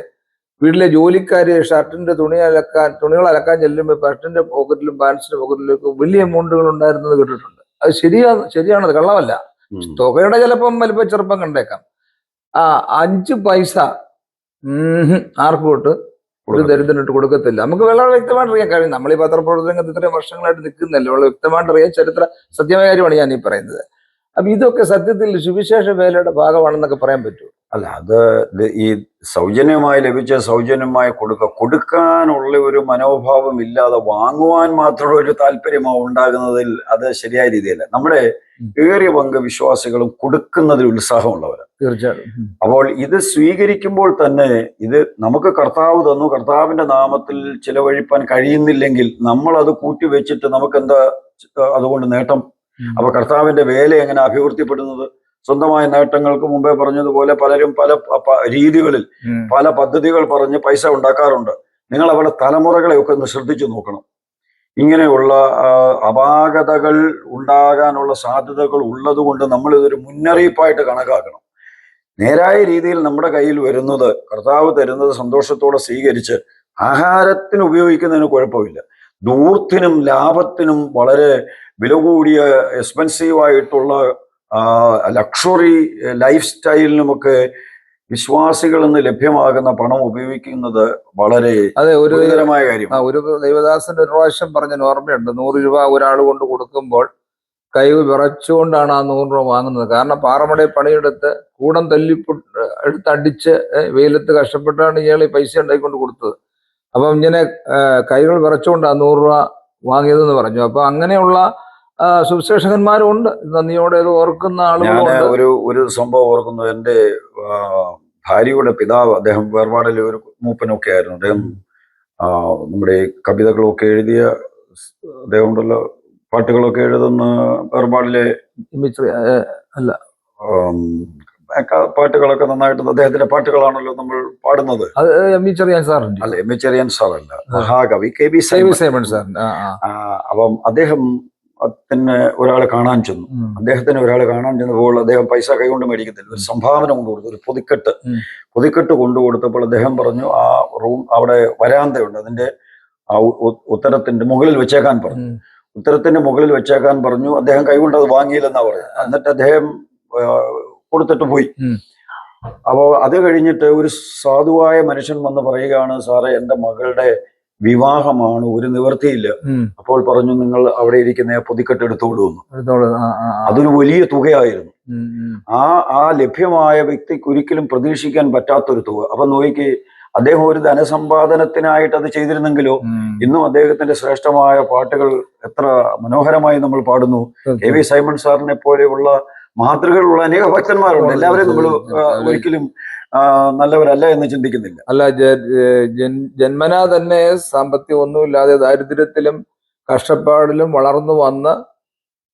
വീട്ടിലെ ജോലിക്കാര് ഷർട്ടിന്റെ തുണികൾ അലക്കാൻ ചെല്ലുമ്പോൾ ഷർട്ടിന്റെ പോക്കറ്റിലും പാൻസിന്റെ പോക്കറ്റിലൊക്കെ വലിയ എമൗണ്ടുകൾ ഉണ്ടായിരുന്നത് കേട്ടിട്ടുണ്ട്. അത് ശരിയാണത്, കള്ളമല്ല. തുകയുടെ ചിലപ്പം വലിപ്പം ചെറുപ്പം കണ്ടേക്കാം. 5 പൈസ ആർക്കും തൊട്ട് ഒരു ദരിദ്രനിട്ട് കൊടുക്കത്തില്ല. നമുക്ക് വളരെ വ്യക്തമായിട്ട് അറിയാൻ കഴിയും. നമ്മൾ ഈ പത്രപ്രവർത്തന രംഗത്ത് ഇത്രയും വർഷങ്ങളായിട്ട് നിൽക്കുന്നല്ലേ, വളരെ വ്യക്തമായിട്ട് അറിയാൻ സത്യമായ കാര്യമാണ് ഞാൻ ഈ പറയുന്നത്. അപ്പൊ ഇതൊക്കെ സത്യത്തിൽ സുവിശേഷ വേലയുടെ ഭാഗമാണെന്നൊക്കെ പറയാൻ പറ്റുമോ? അല്ല, അത് ഈ സൗജന്യമായി ലഭിച്ച സൗജന്യമായി കൊടുക്കാനുള്ള ഒരു മനോഭാവം ഇല്ലാതെ വാങ്ങുവാൻ മാത്രമുള്ള ഒരു താല്പര്യമാണ് ഉണ്ടാകുന്നതിൽ അത് ശരിയായ രീതിയല്ല. നമ്മുടെ ഏറിയ പങ്ക് വിശ്വാസികളും കൊടുക്കുന്നതിൽ ഉത്സാഹമുള്ളവരാണ്. തീർച്ചയായിട്ടും. അപ്പോൾ ഇത് സ്വീകരിക്കുമ്പോൾ തന്നെ ഇത് നമുക്ക് കർത്താവ് തന്നു, കർത്താവിന്റെ നാമത്തിൽ ചിലവഴിപ്പാൻ കഴിയുന്നില്ലെങ്കിൽ നമ്മൾ അത് കൂട്ടിവെച്ചിട്ട് നമുക്കെന്താ അതുകൊണ്ട് നേട്ടം? അപ്പൊ കർത്താവിന്റെ വേല എങ്ങനെ അഭിവൃദ്ധിപ്പെടുന്നത്? സ്വന്തമായ നേട്ടങ്ങൾക്ക് മുമ്പേ പറഞ്ഞതുപോലെ പലരും പല രീതികളിൽ പല പദ്ധതികൾ പറഞ്ഞ് പൈസ ഉണ്ടാക്കാറുണ്ട്. നിങ്ങൾ അവരുടെ തലമുറകളെ ഒക്കെ ഒന്ന് ശ്രദ്ധിച്ചു നോക്കണം. ഇങ്ങനെയുള്ള അപാകതകൾ ഉണ്ടാകാനുള്ള സാധ്യതകൾ ഉള്ളത് കൊണ്ട് നമ്മൾ ഇതൊരു മുന്നറിയിപ്പായിട്ട് കണക്കാക്കണം. നേരായ രീതിയിൽ നമ്മുടെ കയ്യിൽ വരുന്നത്, കർത്താവ് തരുന്നത് സന്തോഷത്തോടെ സ്വീകരിച്ച് ആഹാരത്തിന് ഉപയോഗിക്കുന്നതിന് കുഴപ്പമില്ല. ദൂർത്തിനും ലാഭത്തിനും വളരെ വില കൂടിയ എക്സ്പെൻസീവായിട്ടുള്ള ലക്ഷറി ലൈഫ് സ്റ്റൈലിനുമൊക്കെ വിശ്വാസികളിൽ നിന്ന് ലഭ്യമാകുന്ന പണം ഉപയോഗിക്കുന്നത് വളരെ ഗുരുതരമായ കാര്യം. ഒരു ദൈവദാസന്റെ ഒരു പ്രാവശ്യം പറഞ്ഞ ഓർമ്മയുണ്ട്, 100 രൂപ ഒരാൾ കൊണ്ട് കൊടുക്കുമ്പോൾ കൈ വിറച്ചുകൊണ്ടാണ് ആ 100 രൂപ വാങ്ങുന്നത്. കാരണം പാറമടയിൽ പണിയെടുത്ത് കൂടം എടുത്തടിച്ച് വെയിലത്ത് കഷ്ടപ്പെട്ടാണ് ഇയാൾ ഈ പൈസ ഉണ്ടാക്കിക്കൊണ്ട് കൊടുത്തത്. അപ്പം ഇങ്ങനെ കൈകൾ വിറച്ചുകൊണ്ടാണ് 100 രൂപ വാങ്ങിയതെന്ന് പറഞ്ഞു. അപ്പൊ അങ്ങനെയുള്ള സുവിശേഷകന്മാരും ഉണ്ട്, നന്ദിയോടെ അത് ഓർക്കുന്ന ആളുകളുണ്ട്. ഒരു സംഭവം ഓർക്കുന്നു. എൻ്റെ ഭാര്യയുടെ പിതാവ്, അദ്ദേഹം വേർപാടിലെ ഒരു മൂപ്പനൊക്കെ ആയിരുന്നു. അദ്ദേഹം നമ്മുടെ കവിതകളൊക്കെ എഴുതിയ അദ്ദേഹം ഉണ്ടല്ലോ, പാട്ടുകളൊക്കെ എഴുതുന്ന വേർപാടിലെ അല്ല പാട്ടുകളൊക്കെ നന്നായിട്ട് അദ്ദേഹത്തിന്റെ പാട്ടുകളാണല്ലോ നമ്മൾ പാടുന്നത്. എം ഇ ചെറിയാൻ സാറുണ്ട്. അല്ല, എം ഇ ചെറിയാൻ സാറല്ല, മഹാകവി KB സൈമൺ സാർ. അപ്പം അദ്ദേഹം അദ്ദേഹത്തിന് ഒരാളെ കാണാൻ ചെന്നു. അദ്ദേഹത്തിന് ഒരാളെ കാണാൻ ചെന്നപ്പോൾ അദ്ദേഹം പൈസ കൈകൊണ്ട് മേടിക്കത്തില്ല, ഒരു സംഭാവന കൊണ്ടു കൊടുത്തു, ഒരു പൊതിക്കെട്ട് കൊണ്ടു കൊടുത്തപ്പോൾ അദ്ദേഹം പറഞ്ഞു ആ റൂം അവിടെ വരാന്തയുണ്ട്, അതിന്റെ ആ ഉത്തരത്തിന്റെ മുകളിൽ വെച്ചേക്കാൻ പറഞ്ഞു. ഉത്തരത്തിന്റെ മുകളിൽ വെച്ചേക്കാൻ പറഞ്ഞു. അദ്ദേഹം കൈകൊണ്ട് അത് വാങ്ങിയില്ലെന്നാ പറഞ്ഞു. എന്നിട്ട് അദ്ദേഹം കൊടുത്തിട്ട് പോയി. അപ്പോൾ അത് കഴിഞ്ഞിട്ട് ഒരു സാധുവായ മനുഷ്യൻ വന്ന് പറയുകയാണ്, സാറേ എൻ്റെ മകളുടെ വിവാഹമാണ്, ഒരു നിവൃത്തിയില്ല. അപ്പോൾ പറഞ്ഞു, നിങ്ങൾ അവിടെ ഇരിക്കുന്ന പൊതിക്കെട്ട് എടുത്തുകൊള്ളുന്നു. അതൊരു വലിയ തുകയായിരുന്നു. ആ ലഭ്യമായ വ്യക്തിക്ക് ഒരിക്കലും പ്രതീക്ഷിക്കാൻ പറ്റാത്തൊരു തുക. അപ്പൊ നോക്കി, അദ്ദേഹം ഒരു ധനസമ്പാദനത്തിനായിട്ട് അത് ചെയ്തിരുന്നെങ്കിലോ ഇന്നും അദ്ദേഹത്തിന്റെ ശ്രേഷ്ഠമായ പാട്ടുകൾ എത്ര മനോഹരമായി നമ്മൾ പാടുന്നു. എ.വി. സൈമൺ സാറിനെ പോലെയുള്ള മാതൃകകളുള്ള അനേക ഭക്തന്മാരുണ്ട്. എല്ലാവരെയും നമ്മൾ ഒരിക്കലും നല്ലവരല്ല എന്ന് ചിന്തിക്കുന്നില്ല. അല്ല, ജന്മനാ തന്നെ സാമ്പത്തികം ഒന്നുമില്ലാതെ ദാരിദ്ര്യത്തിലും കഷ്ടപ്പാടിലും വളർന്നു വന്ന്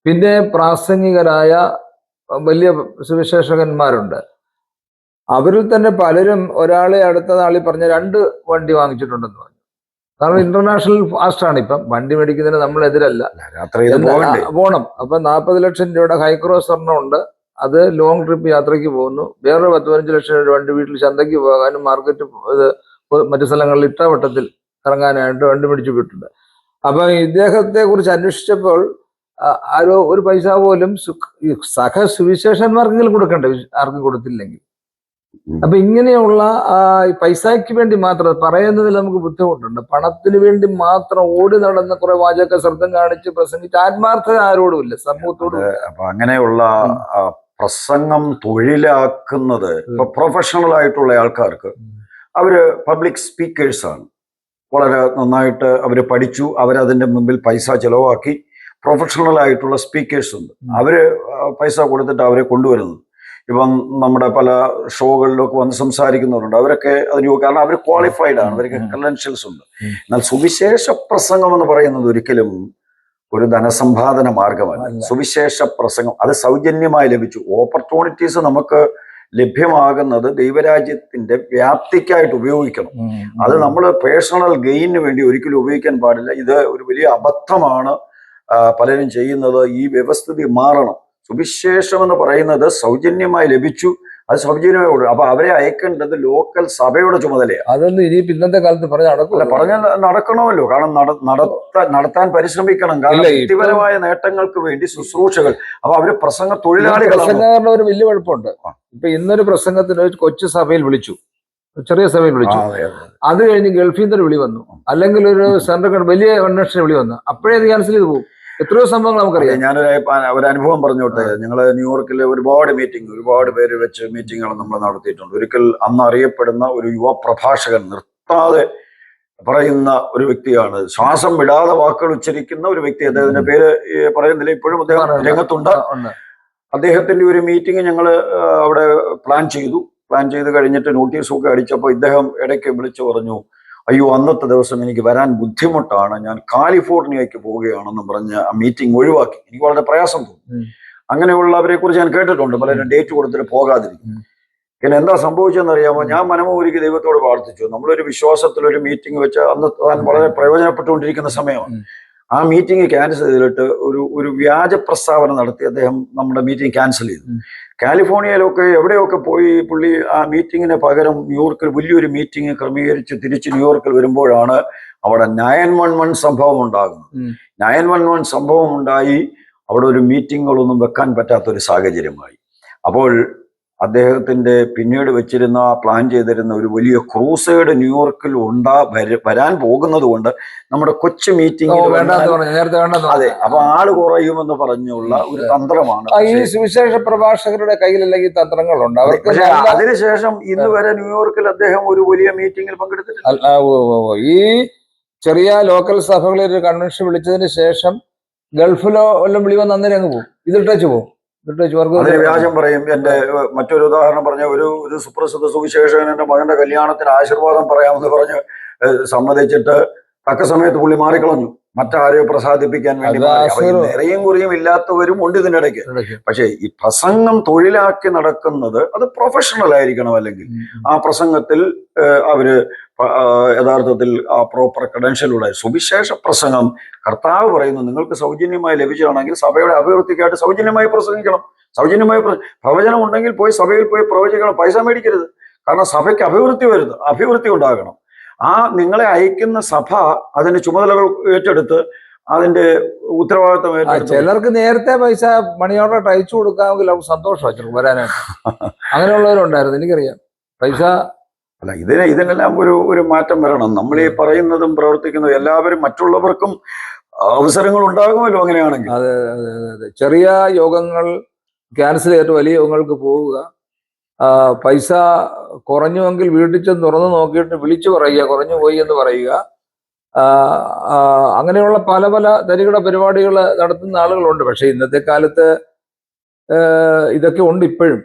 പിന്നെ പ്രാസംഗികരായ വലിയ സുവിശേഷകന്മാരുണ്ട്. അവരിൽ തന്നെ പലരും ഒരാളെ അടുത്ത നാളിൽ പറഞ്ഞ 2 വണ്ടി വാങ്ങിച്ചിട്ടുണ്ടെന്ന് പറഞ്ഞു. കാരണം ഇന്റർനാഷണൽ ഫാസ്റ്റാണ് ഇപ്പം. വണ്ടി മേടിക്കുന്നതിന് നമ്മൾ എതിരല്ല, പോണം. അപ്പൊ 40 ലക്ഷം രൂപയുടെ ഹൈക്രോസ് ഉണ്ട്, അത് ലോങ് ട്രിപ്പ് യാത്രയ്ക്ക് പോകുന്നു. വേറൊരു 10-15 ലക്ഷം രൂപ വണ്ടി വീട്ടിൽ ചന്തയ്ക്ക് പോകാനും മാർക്കറ്റ് മറ്റു സ്ഥലങ്ങളിൽ ഇട്ടവട്ടത്തിൽ ഇറങ്ങാനായിട്ട് വണ്ടി മേടിച്ചു വിട്ടിട്ടുണ്ട്. അപ്പൊ ഇദ്ദേഹത്തെ കുറിച്ച് അന്വേഷിച്ചപ്പോൾ ആരോ ഒരു പൈസ പോലും സഹ സുവിശേഷന്മാർക്കെങ്കിലും കൊടുക്കണ്ടേ, ആർക്കും കൊടുത്തില്ലെങ്കിൽ. അപ്പൊ ഇങ്ങനെയുള്ള പൈസയ്ക്ക് വേണ്ടി മാത്രം പറയുന്നതിൽ നമുക്ക് ബുദ്ധിമുട്ടുണ്ട്. പണത്തിന് വേണ്ടി മാത്രം ഓടി നടന്ന കുറെ വാചക ശബ്ദം കാണിച്ച് പ്രസംഗിച്ച് ആത്മാർത്ഥത ആരോടുമില്ല, സമൂഹത്തോടും. അപ്പൊ അങ്ങനെയുള്ള പ്രസംഗം തൊഴിലാക്കുന്നത് ഇപ്പൊ പ്രൊഫഷണൽ ആയിട്ടുള്ള ആൾക്കാർക്ക്, അവര് പബ്ലിക് സ്പീക്കേഴ്സാണ്, വളരെ നന്നായിട്ട് അവര് പഠിച്ചു, അവരതിന്റെ മുമ്പിൽ പൈസ ചെലവാക്കി പ്രൊഫഷണൽ ആയിട്ടുള്ള സ്പീക്കേഴ്സ് ഉണ്ട്. അവര് പൈസ കൊടുത്തിട്ട് അവരെ കൊണ്ടുവരുന്നത്. ഇപ്പം നമ്മുടെ പല ഷോകളിലൊക്കെ വന്ന് സംസാരിക്കുന്നവരുണ്ട്. അവരൊക്കെ അതിന് കാരണം അവർ ക്വാളിഫൈഡ് ആണ്, അവർക്ക് ക്രെഡൻഷ്യൽസ് ഉണ്ട്. എന്നാൽ സുവിശേഷ പ്രസംഗം എന്ന് പറയുന്നത് ഒരിക്കലും ഒരു ധനസമ്പാദന മാർഗമല്ല. സുവിശേഷ പ്രസംഗം അത് സൗജന്യമായി ലഭിച്ചു. ഓപ്പർച്യൂണിറ്റീസ് നമുക്ക് ലഭ്യമാകുന്നത് ദൈവരാജ്യത്തിന്റെ വ്യാപ്തിക്കായിട്ട് ഉപയോഗിക്കണം. അത് നമ്മൾ പേഴ്സണൽ ഗെയിനിന് വേണ്ടി ഒരിക്കലും ഉപയോഗിക്കാൻ പാടില്ല. ഇത് ഒരു വലിയ അബദ്ധമാണ് പലരും ചെയ്യുന്നത്. ഈ വ്യവസ്ഥിതി മാറണം. സുവിശേഷം എന്ന് പറയുന്നത് സൗജന്യമായി ലഭിച്ചു, അത് സൗജന്യമായി. അപ്പൊ അവരെ അയക്കേണ്ടത് ലോക്കൽ സഭയുടെ ചുമതലയാണ്. അതൊന്നും ഇനി ഇന്നത്തെ കാലത്ത് പറഞ്ഞാൽ നടക്കണമല്ലോ. കാരണം നടത്താൻ പരിശ്രമിക്കണം. കാരണം വ്യക്തിപരമായ നേട്ടങ്ങൾക്ക് വേണ്ടി ശുശ്രൂഷകൾ. അപ്പൊ അവര് പ്രസംഗ തൊഴിലാളികൾ. ഒരു വലിയ കുഴപ്പമുണ്ട്. ഇപ്പൊ ഇന്നൊരു പ്രസംഗത്തിന് കൊച്ചു സഭയിൽ വിളിച്ചു, ചെറിയ സഭയിൽ വിളിച്ചു. അത് കഴിഞ്ഞ് ഗൾഫിൽ നിന്ന് വിളി വന്നു, അല്ലെങ്കിൽ ഒരു സെൻട്രൽ വലിയ കൺവെൻഷന് വിളി വന്നു, അപ്പോഴേ അത് ക്യാൻസൽ ചെയ്ത് പോകും. എത്രയോ സംഭവങ്ങൾ നമുക്കറിയാം. ഞാനൊരു അനുഭവം പറഞ്ഞോട്ടെ. ഞങ്ങള് ന്യൂയോർക്കിൽ ഒരുപാട് പേര് വെച്ച് മീറ്റിങ്ങുകൾ നമ്മൾ നടത്തിയിട്ടുണ്ട്. ഒരിക്കൽ അന്ന് അറിയപ്പെടുന്ന ഒരു യുവ പ്രഭാഷകൻ നിർത്താതെ പറയുന്ന ഒരു വ്യക്തിയാണ്, ശ്വാസം വിടാതെ വാക്കുകൾ ഉച്ചരിക്കുന്ന ഒരു വ്യക്തി. അദ്ദേഹത്തിന്റെ പേര് പറയുന്നില്ല, ഇപ്പോഴും അദ്ദേഹം രംഗത്തുണ്ട്. അദ്ദേഹത്തിന്റെ ഒരു മീറ്റിംഗ് ഞങ്ങൾ അവിടെ പ്ലാൻ ചെയ്ത് കഴിഞ്ഞിട്ട് നോട്ടീസൊക്കെ അടിച്ചപ്പോൾ ഇദ്ദേഹം ഇടയ്ക്ക് വിളിച്ചു പറഞ്ഞു, അയ്യോ അന്നത്തെ ദിവസം എനിക്ക് വരാൻ ബുദ്ധിമുട്ടാണ്, ഞാൻ കാലിഫോർണിയയ്ക്ക് പോവുകയാണെന്ന് പറഞ്ഞ് ആ മീറ്റിംഗ് ഒഴിവാക്കി. എനിക്ക് വളരെ പ്രയാസം തോന്നി. അങ്ങനെയുള്ളവരെ കുറിച്ച് ഞാൻ കേട്ടിട്ടുണ്ട്, പലരും ഡേറ്റ് കൊടുത്തിട്ട് പോകാതിരിക്കും. പിന്നെ എന്താ സംഭവിച്ചതെന്ന് അറിയാമോ? ഞാൻ മനമൊരുക്കി ദൈവത്തോട് പ്രാർത്ഥിച്ചു. നമ്മളൊരു വിശ്വാസത്തിൽ ഒരു മീറ്റിംഗ് വെച്ച് അന്ന് താൻ വളരെ പ്രയോജനപ്പെട്ടുകൊണ്ടിരിക്കുന്ന സമയമാണ്. ആ മീറ്റിംഗ് ക്യാൻസൽ ചെയ്തിട്ട് ഒരു വ്യാജ പ്രസ്താവന നടത്തി അദ്ദേഹം നമ്മുടെ മീറ്റിംഗ് ക്യാൻസൽ ചെയ്തു. കാലിഫോർണിയയിലൊക്കെ എവിടെയൊക്കെ പോയി പുള്ളി ആ മീറ്റിങ്ങിന് പകരം ന്യൂയോർക്കിൽ വലിയൊരു മീറ്റിംഗ് ക്രമീകരിച്ച് തിരിച്ച് ന്യൂയോർക്കിൽ വരുമ്പോഴാണ് അവിടെ 911 സംഭവം ഉണ്ടാകുന്നത്. 911 സംഭവം ഉണ്ടായി അവിടെ ഒരു മീറ്റിങ്ങുകളൊന്നും വെക്കാൻ പറ്റാത്തൊരു സാഹചര്യമായി. അപ്പോൾ അദ്ദേഹത്തിന്റെ പിന്നീട് വെച്ചിരുന്ന പ്ലാൻ ചെയ്തിരുന്ന ഒരു വലിയ ക്രൂസൈഡ് ന്യൂയോർക്കിൽ വരാൻ പോകുന്നത് കൊണ്ട് നമ്മുടെ കൊച്ചു മീറ്റിംഗ് അതെ, അപ്പൊ ആള് കുറയുമെന്ന് പറഞ്ഞുള്ള ഒരു തന്ത്രമാണ്. ഈ സുവിശേഷ പ്രഭാഷകരുടെ കയ്യിലല്ലെങ്കിൽ തന്ത്രങ്ങളുണ്ട്. പക്ഷെ അതിനുശേഷം ഇന്ന് വരെ ന്യൂയോർക്കിൽ അദ്ദേഹം ഒരു വലിയ മീറ്റിംഗിൽ പങ്കെടുത്തിട്ടില്ല. ഈ ചെറിയ ലോക്കൽ സഭകളിൽ ഒരു കൺവെൻഷൻ വിളിച്ചതിന് ശേഷം ഗൾഫിലോ എല്ലാം വിളി വന്ന് അന്നേരം അങ്ങ് പോകും, ഇതിട്ടേച്ച് പോകും. അതിന് വ്യാജം പറയും. എന്റെ മറ്റൊരു ഉദാഹരണം പറഞ്ഞ ഒരു സുപ്രസിദ്ധ സുവിശേഷകൻ എന്റെ മകന്റെ കല്യാണത്തിന് ആശീർവാദം പറയാമെന്ന് പറഞ്ഞ് സമ്മതിച്ചിട്ട് തക്ക സമയത്ത് പുള്ളി മാറിക്കളഞ്ഞു. മറ്റാരെയോ പ്രസാദിപ്പിക്കാൻ വേണ്ടി അത് മാറി. അപ്പൊ ഈ ആശ്രയം നിറയും കുറിയും ഇല്ലാത്തവരും ഉണ്ട് ഇതിനിടയ്ക്ക്. ഇടയ്ക്ക്. പക്ഷെ ഈ പ്രസംഗം തൊഴിലാക്കി നടക്കുന്നത് അത് പ്രൊഫഷണൽ ആയിരിക്കണം. അല്ലെങ്കിൽ ആ പ്രസംഗത്തിൽ അവര് യഥാർത്ഥത്തിൽ ആ പ്രോപ്പർ ക്രെഡൻഷ്യലൂടെ സുവിശേഷ പ്രസംഗം കർത്താവ് പറയുന്നു, നിങ്ങൾക്ക് സൗജന്യമായി ലഭിച്ചതാണെങ്കിൽ സഭയുടെ അഭിവൃദ്ധിക്കായിട്ട് സൗജന്യമായി പ്രസംഗിക്കണം. സൗജന്യമായി പ്രവചനം ഉണ്ടെങ്കിൽ പോയി സഭയിൽ പോയി പ്രവചിക്കണം, പൈസ മേടിക്കരുത്. കാരണം സഭയ്ക്ക് അഭിവൃദ്ധി ഉണ്ടാകണം. ആ നിങ്ങളെ അയക്കുന്ന സഭ അതിന്റെ ചുമതലകൾ ഏറ്റെടുത്ത് അതിന്റെ ഉത്തരവാദിത്വം ഏറ്റെടുത്ത്. ചിലർക്ക് നേരത്തെ പൈസ മണി ഓർഡർ അയച്ചു കൊടുക്കാമെങ്കിൽ അവർക്ക് സന്തോഷമായിരുന്നു വരാനായിട്ട്. അങ്ങനെയുള്ളവരുണ്ടായിരുന്നു, എനിക്കറിയാം. പൈസ അല്ല, ഇതിനെല്ലാം ഒരു മാറ്റം വരണം. നമ്മൾ ഈ പറയുന്നതും പ്രവർത്തിക്കുന്നതും എല്ലാവരും മറ്റുള്ളവർക്കും അവസരങ്ങൾ ഉണ്ടാകുമല്ലോ അങ്ങനെയാണെങ്കിൽ. അതെ. ചെറിയ യോഗങ്ങൾ ക്യാൻസൽ ചെയ്തിട്ട് വലിയ യോഗങ്ങൾക്ക് പോവുക. പൈസ കുറഞ്ഞുവെങ്കിൽ വീട്ടിൽ ചെന്ന് തുറന്നു നോക്കിയിട്ട് വിളിച്ചു പറയുക കുറഞ്ഞു പോയി എന്ന് പറയുക. അങ്ങനെയുള്ള പല പല തരികിട പരിപാടികൾ നടത്തുന്ന ആളുകളുണ്ട്. പക്ഷെ ഇന്നത്തെ കാലത്ത് ഇതൊക്കെ ഉണ്ട് ഇപ്പോഴും.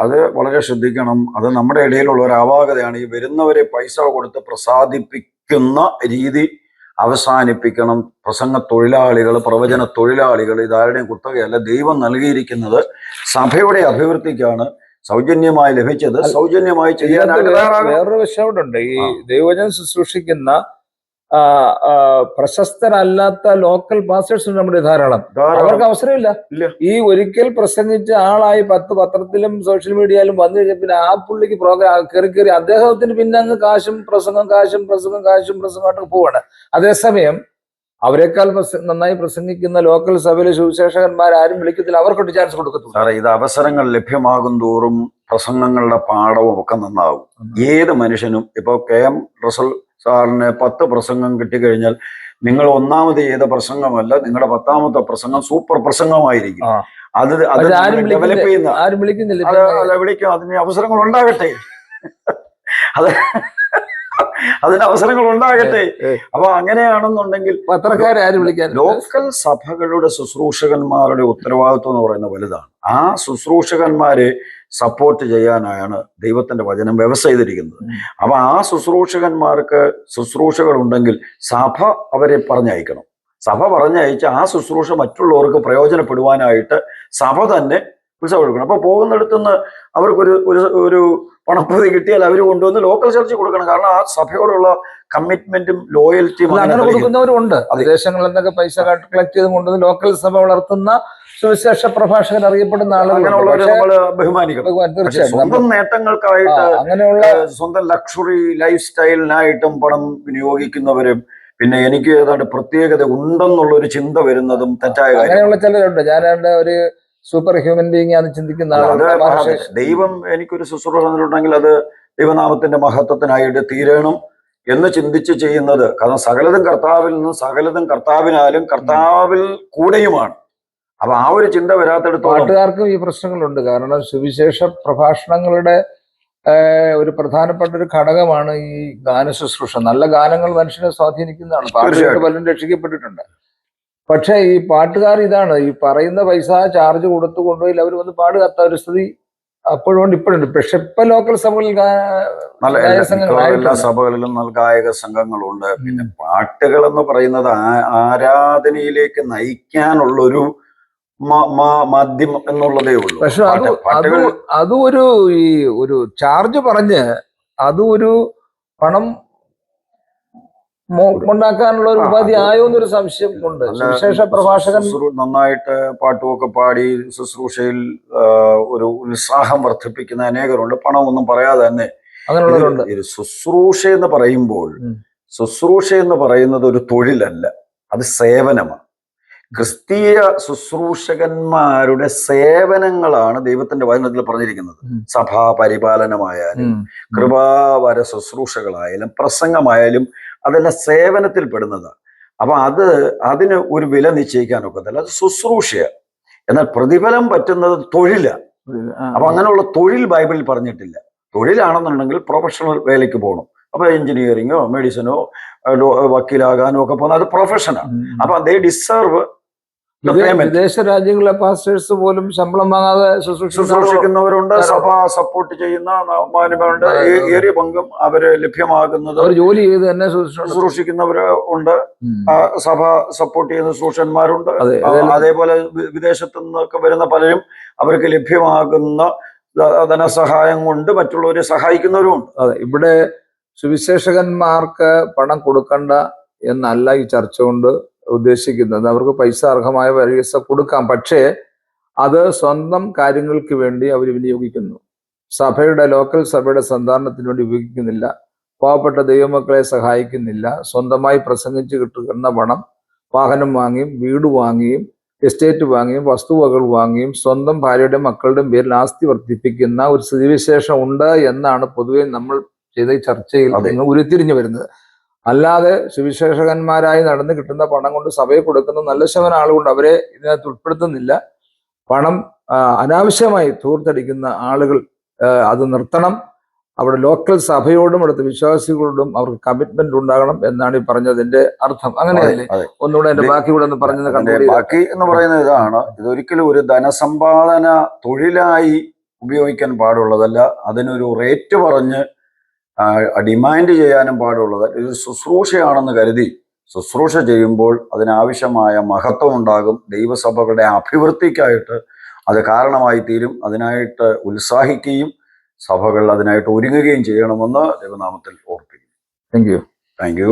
അത് വളരെ ശ്രദ്ധിക്കണം. അത് നമ്മുടെ ഇടയിലുള്ള ഒരു അപാകതയാണ്. ഈ വരുന്നവരെ പൈസ കൊടുത്ത് പ്രസാദിപ്പിക്കുന്ന രീതി അവസാനിപ്പിക്കണം. പ്രസംഗ തൊഴിലാളികൾ, പ്രവചന തൊഴിലാളികൾ ഇതാരുടെയും കുത്തകയല്ല. ദൈവം നൽകിയിരിക്കുന്നത് സഭയുടെ അഭിവൃദ്ധിക്കാണ്. സൗജന്യമായി ലഭിച്ചത് സൗജന്യമായി ചെയ്യാനായിട്ട് വേറൊരു വിഷയം അവിടെ ഉണ്ട്. ഈ ദൈവവചനം ശുശ്രൂഷിക്കുന്ന പ്രശസ്തരല്ലാത്ത ലോക്കൽ പാസ്റ്റേഴ്സ് നമ്മുടെ ധാരാളം. അവർക്ക് അവസരമില്ല. ഈ ഒരിക്കൽ പ്രസംഗിച്ച ആളായി 10 പത്രത്തിലും സോഷ്യൽ മീഡിയയിലും വന്നു കഴിഞ്ഞാൽ പിന്നെ ആ പുള്ളിക്ക് പ്രോഗ്രാം കയറി അദ്ദേഹത്തിന് പിന്നെ അങ്ങ് കാശും പ്രസംഗമായിട്ട് പോവാണ്. അതേസമയം അവരെക്കാൾ നന്നായി പ്രസംഗിക്കുന്ന ലോക്കൽ സഭയിലെ സുവിശേഷകന്മാരും വിളിക്കത്തില്ല, അവർക്കൊട്ട് ചാൻസ് കൊടുക്കത്തില്ല. സാറേ, ഇത് അവസരങ്ങൾ ലഭ്യമാകും തോറും പ്രസംഗങ്ങളുടെ പാഠവും ഒക്കെ നന്നാവും. ഏത് മനുഷ്യനും ഇപ്പൊ KM റസൽ സാറിന് 10 പ്രസംഗം കിട്ടിക്കഴിഞ്ഞാൽ നിങ്ങൾ ഒന്നാമത് ചെയ്ത പ്രസംഗമല്ല, നിങ്ങളുടെ 10ാമത്തെ പ്രസംഗം സൂപ്പർ പ്രസംഗമായിരിക്കും. അത് ഡെവലപ്പ് ചെയ്യുന്ന വിളിക്കും. അതിന് അവസരങ്ങൾ ഉണ്ടാകട്ടെ. അതിന് അവസരങ്ങൾ ഉണ്ടാകട്ടെ. അപ്പൊ അങ്ങനെയാണെന്നുണ്ടെങ്കിൽ ലോക്കൽ സഭകളുടെ ശുശ്രൂഷകന്മാരുടെ ഉത്തരവാദിത്വം എന്ന് പറയുന്നത് വലുതാണ്. ആ ശുശ്രൂഷകന്മാരെ സപ്പോർട്ട് ചെയ്യാനാണ് ദൈവത്തിന്റെ വചനം വ്യവസ്ഥ ചെയ്തിരിക്കുന്നത്. അപ്പൊ ആ ശുശ്രൂഷകന്മാർക്ക് ശുശ്രൂഷകൾ ഉണ്ടെങ്കിൽ സഭ അവരെ പറഞ്ഞയക്കണം. സഭ പറഞ്ഞയച്ച് ആ ശുശ്രൂഷ മറ്റുള്ളവർക്ക് പ്രയോജനപ്പെടുവാനായിട്ട് സഭ തന്നെ ഉത്സവം എടുക്കണം. അപ്പൊ പോകുന്നിടത്തുനിന്ന് അവർക്കൊരു ഒരു പണപ്പതി കിട്ടിയാൽ അവർ കൊണ്ടുവന്ന് ലോക്കൽ ചർച്ചിൽ കൊടുക്കണം. കാരണം ആ സഭയോടുള്ള കമ്മിറ്റ്മെന്റും ലോയൽറ്റിയും അങ്ങനെ കൊടുക്കുന്നവരുണ്ട്. വിദേശങ്ങളിൽ നിന്നൊക്കെ പൈസ കളക്ട് ചെയ്ത് കൊണ്ടുവന്ന് ലോക്കൽ സഭ വളർത്തുന്ന സുവിശേഷ പ്രഭാഷകൻ അറിയപ്പെടുന്ന ആളുകളെ നമ്മൾ ബഹുമാനിക്കണം. സ്വന്തം നേട്ടങ്ങൾക്കായിട്ട് അങ്ങനെയുള്ള സ്വന്തം ലക്ഷറി ലൈഫ് സ്റ്റൈലിനായിട്ടും പണം വിനിയോഗിക്കുന്നവരും പിന്നെ എനിക്ക് ഏതാണ്ട് പ്രത്യേകത ഉണ്ടെന്നുള്ള ഒരു ചിന്ത വരുന്നതും തെറ്റായ അങ്ങനെയുള്ള ചിലരുണ്ട്. ഞാൻ ഒരു സൂപ്പർ ഹ്യൂമൻ ബീങ് ആണ് ചിന്തിക്കുന്ന ആളുകൾ. ദൈവം എനിക്കൊരു ശുശ്രൂഷ തന്നിട്ടുണ്ടെങ്കിൽ അത് ദൈവനാമത്തിന്റെ മഹത്വത്തിനായിട്ട് തീരണം എന്ന് ചിന്തിച്ച് ചെയ്യുന്നത്. കാരണം സകലതും കർത്താവിൽ നിന്നും സകലതും കർത്താവിനാലും കർത്താവിൽ കൂടെയുമാണ്. അപ്പൊ ആ ഒരു ചിന്ത വരാത്തിടത്തോളം പാട്ടുകാർക്കും ഈ പ്രശ്നങ്ങളുണ്ട്. കാരണം സുവിശേഷ പ്രഭാഷണങ്ങളുടെ ഒരു പ്രധാനപ്പെട്ട ഒരു ഘടകമാണ് ഈ ഗാന ശുശ്രൂഷ. നല്ല ഗാനങ്ങൾ മനുഷ്യനെ സ്വാധീനിക്കുന്നതാണ്. പാട്ടുകാർക്ക് പലരും രക്ഷിക്കപ്പെട്ടിട്ടുണ്ട്. പക്ഷെ ഈ പാട്ടുകാർ ഇതാണ് ഈ പറയുന്ന പൈസ ചാർജ് കൊടുത്തു കൊണ്ടുപോയി അവർ വന്ന് പാടുകാത്ത ഒരു സ്ഥിതി അപ്പോഴും ഇപ്പോഴുണ്ട്. പക്ഷെ ഇപ്പൊ ലോക്കൽ സഭകളിൽ എല്ലാ സഭകളിലും നല്ല ഗായക സംഘങ്ങളുണ്ട്. പിന്നെ പാട്ടുകൾ എന്ന് പറയുന്നത് ആരാധനയിലേക്ക് നയിക്കാനുള്ളൊരു മാധ്യമം എന്നുള്ളതേ ഉള്ളൂ. പക്ഷെ അതും ഒരു ചാർജ് പറഞ്ഞ് അതും ഒരു പണം ഉണ്ടാക്കാനുള്ള ഒരു ഉപാധി ആയോ എന്നൊരു സംശയം ഉണ്ട്. സുവിശേഷ പ്രഭാഷകൻ നന്നായിട്ട് പാട്ടുമൊക്കെ പാടി ശുശ്രൂഷയിൽ ഒരു ഉത്സാഹം വർദ്ധിപ്പിക്കുന്ന അനേകരുണ്ട്. പണമൊന്നും പറയാതെ തന്നെ അങ്ങനെയുള്ളവരുണ്ട്. ശുശ്രൂഷ എന്ന് പറയുന്നത് ഒരു തൊഴിലല്ല, അത് സേവനമാണ്. ക്രിസ്തീയ ശുശ്രൂഷകന്മാരുടെ സേവനങ്ങളാണ് ദൈവത്തിന്റെ വചനത്തിൽ പറഞ്ഞിരിക്കുന്നത്. സഭാ പരിപാലനമായാലും കൃപാവര ശുശ്രൂഷകളായാലും പ്രസംഗമായാലും അതെല്ലാം സേവനത്തിൽ പെടുന്നതാണ്. അപ്പൊ അതിന് ഒരു വില നിശ്ചയിക്കാൻ ഒക്കത്തില്ല. അത് ശുശ്രൂഷയാണ്. എന്നാൽ പ്രതിഫലം പറ്റുന്നത് തൊഴിലാണ്. അപ്പൊ അങ്ങനെയുള്ള തൊഴിൽ ബൈബിളിൽ പറഞ്ഞിട്ടില്ല. തൊഴിലാണെന്നുണ്ടെങ്കിൽ പ്രൊഫഷണൽ വേലയ്ക്ക് പോകണം. അപ്പൊ എഞ്ചിനീയറിങ്ങോ മെഡിസിനോ വക്കീലാകാനോ ഒക്കെ പോകുന്നത് അത് പ്രൊഫഷനാണ്. അപ്പൊ ദേ ഡിസേർവ് വിദേശ രാജ്യങ്ങളിലെ പാസ്റ്റേഴ്സ് പോലും ശമ്പളം വാങ്ങാതെ ശുശ്രൂഷിക്കുന്നവരുണ്ട്. സഭ സപ്പോർട്ട് ചെയ്യുന്ന മാന്യമുണ്ട്. ഏറിയ പങ്കും അവര് ലഭ്യമാകുന്നത് അവർ ജോലി ചെയ്ത് തന്നെ ശുശ്രൂഷിക്കുന്നവര് ഉണ്ട്. സഭ സപ്പോർട്ട് ചെയ്യുന്ന ശുശ്രൂഷന്മാരുണ്ട്. അതെ. അതേപോലെ വിദേശത്തു നിന്നൊക്കെ വരുന്ന പലരും അവർക്ക് ലഭ്യമാകുന്ന ധനസഹായം കൊണ്ട് മറ്റുള്ളവരെ സഹായിക്കുന്നവരുമുണ്ട്. അതെ, ഇവിടെ സുവിശേഷകന്മാർക്ക് പണം കൊടുക്കണ്ട എന്നല്ല ഈ ചർച്ച കൊണ്ട് ഉദ്ദേശിക്കുന്നത്. അവർക്ക് പൈസ അർഹമായ പൈസ കൊടുക്കാം, പക്ഷേ അത് സ്വന്തം കാര്യങ്ങൾക്ക് വേണ്ടി അവർ വിനിയോഗിക്കുന്നു. സഭയുടെ ലോക്കൽ സഭയുടെ സന്ധാരണത്തിന് വേണ്ടി ഉപയോഗിക്കുന്നില്ല. പാവപ്പെട്ട ദൈവമക്കളെ സഹായിക്കുന്നില്ല. സ്വന്തമായി പ്രസംഗിച്ച് കിട്ടുന്ന പണം വാഹനം വാങ്ങിയും വീട് വാങ്ങിയും എസ്റ്റേറ്റ് വാങ്ങിയും വസ്തുവകൾ വാങ്ങിയും സ്വന്തം ഭാര്യയുടെ മക്കളുടെ പേരിൽ ആസ്തി വർദ്ധിപ്പിക്കുന്ന ഒരു സ്ഥിതിവിശേഷം ഉണ്ട് എന്നാണ് പൊതുവെ നമ്മൾ ചെയ്ത ഈ ചർച്ചയിൽ നിങ്ങൾ ഉരുത്തിരിഞ്ഞു വരുന്നത്. അല്ലാതെ സുവിശേഷകന്മാരായി നടന്നു കിട്ടുന്ന പണം കൊണ്ട് സഭയെ കൊടുക്കുന്ന നല്ല ശതമാനം ആളുകൊണ്ട് അവരെ ഇതിനകത്ത് ഉൾപ്പെടുത്തുന്നില്ല. പണം അനാവശ്യമായി ധൂർത്തടിക്കുന്ന ആളുകൾ അത് നിർത്തണം. അവിടെ ലോക്കൽ സഭയോടും അവിടുത്തെ വിശ്വാസികളോടും അവർക്ക് കമ്മിറ്റ്മെന്റ് ഉണ്ടാകണം എന്നാണ് ഈ പറഞ്ഞതിന്റെ അർത്ഥം. അങ്ങനെയല്ലേ? ഒന്നുകൂടെ എന്റെ ബാക്കി കൂടെ ഒന്ന് പറഞ്ഞത്. ബാക്കി എന്ന് പറയുന്നത് ഇതാണ്, ഇതൊരിക്കലും ഒരു ധനസമ്പാദന തൊഴിലായി ഉപയോഗിക്കാൻ പാടുള്ളതല്ല. അതിനൊരു റേറ്റ് പറഞ്ഞ് ഡിമാൻഡ് ചെയ്യാനും പാടുള്ളതല്ല. ഇത് ശുശ്രൂഷയാണെന്ന് കരുതി ശുശ്രൂഷ ചെയ്യുമ്പോൾ അതിനാവശ്യമായ മഹത്വം ഉണ്ടാകും. ദൈവസഭകളുടെ അഭിവൃദ്ധിക്കായിട്ട് അത് കാരണമായി തീരും. അതിനായിട്ട് ഉത്സാഹിക്കുകയും സഭകൾ അതിനായിട്ട് ഒരുങ്ങുകയും ചെയ്യണമെന്ന് ദൈവനാമത്തിൽ ഓർപ്പിക്കുന്നു. Thank you. Thank U.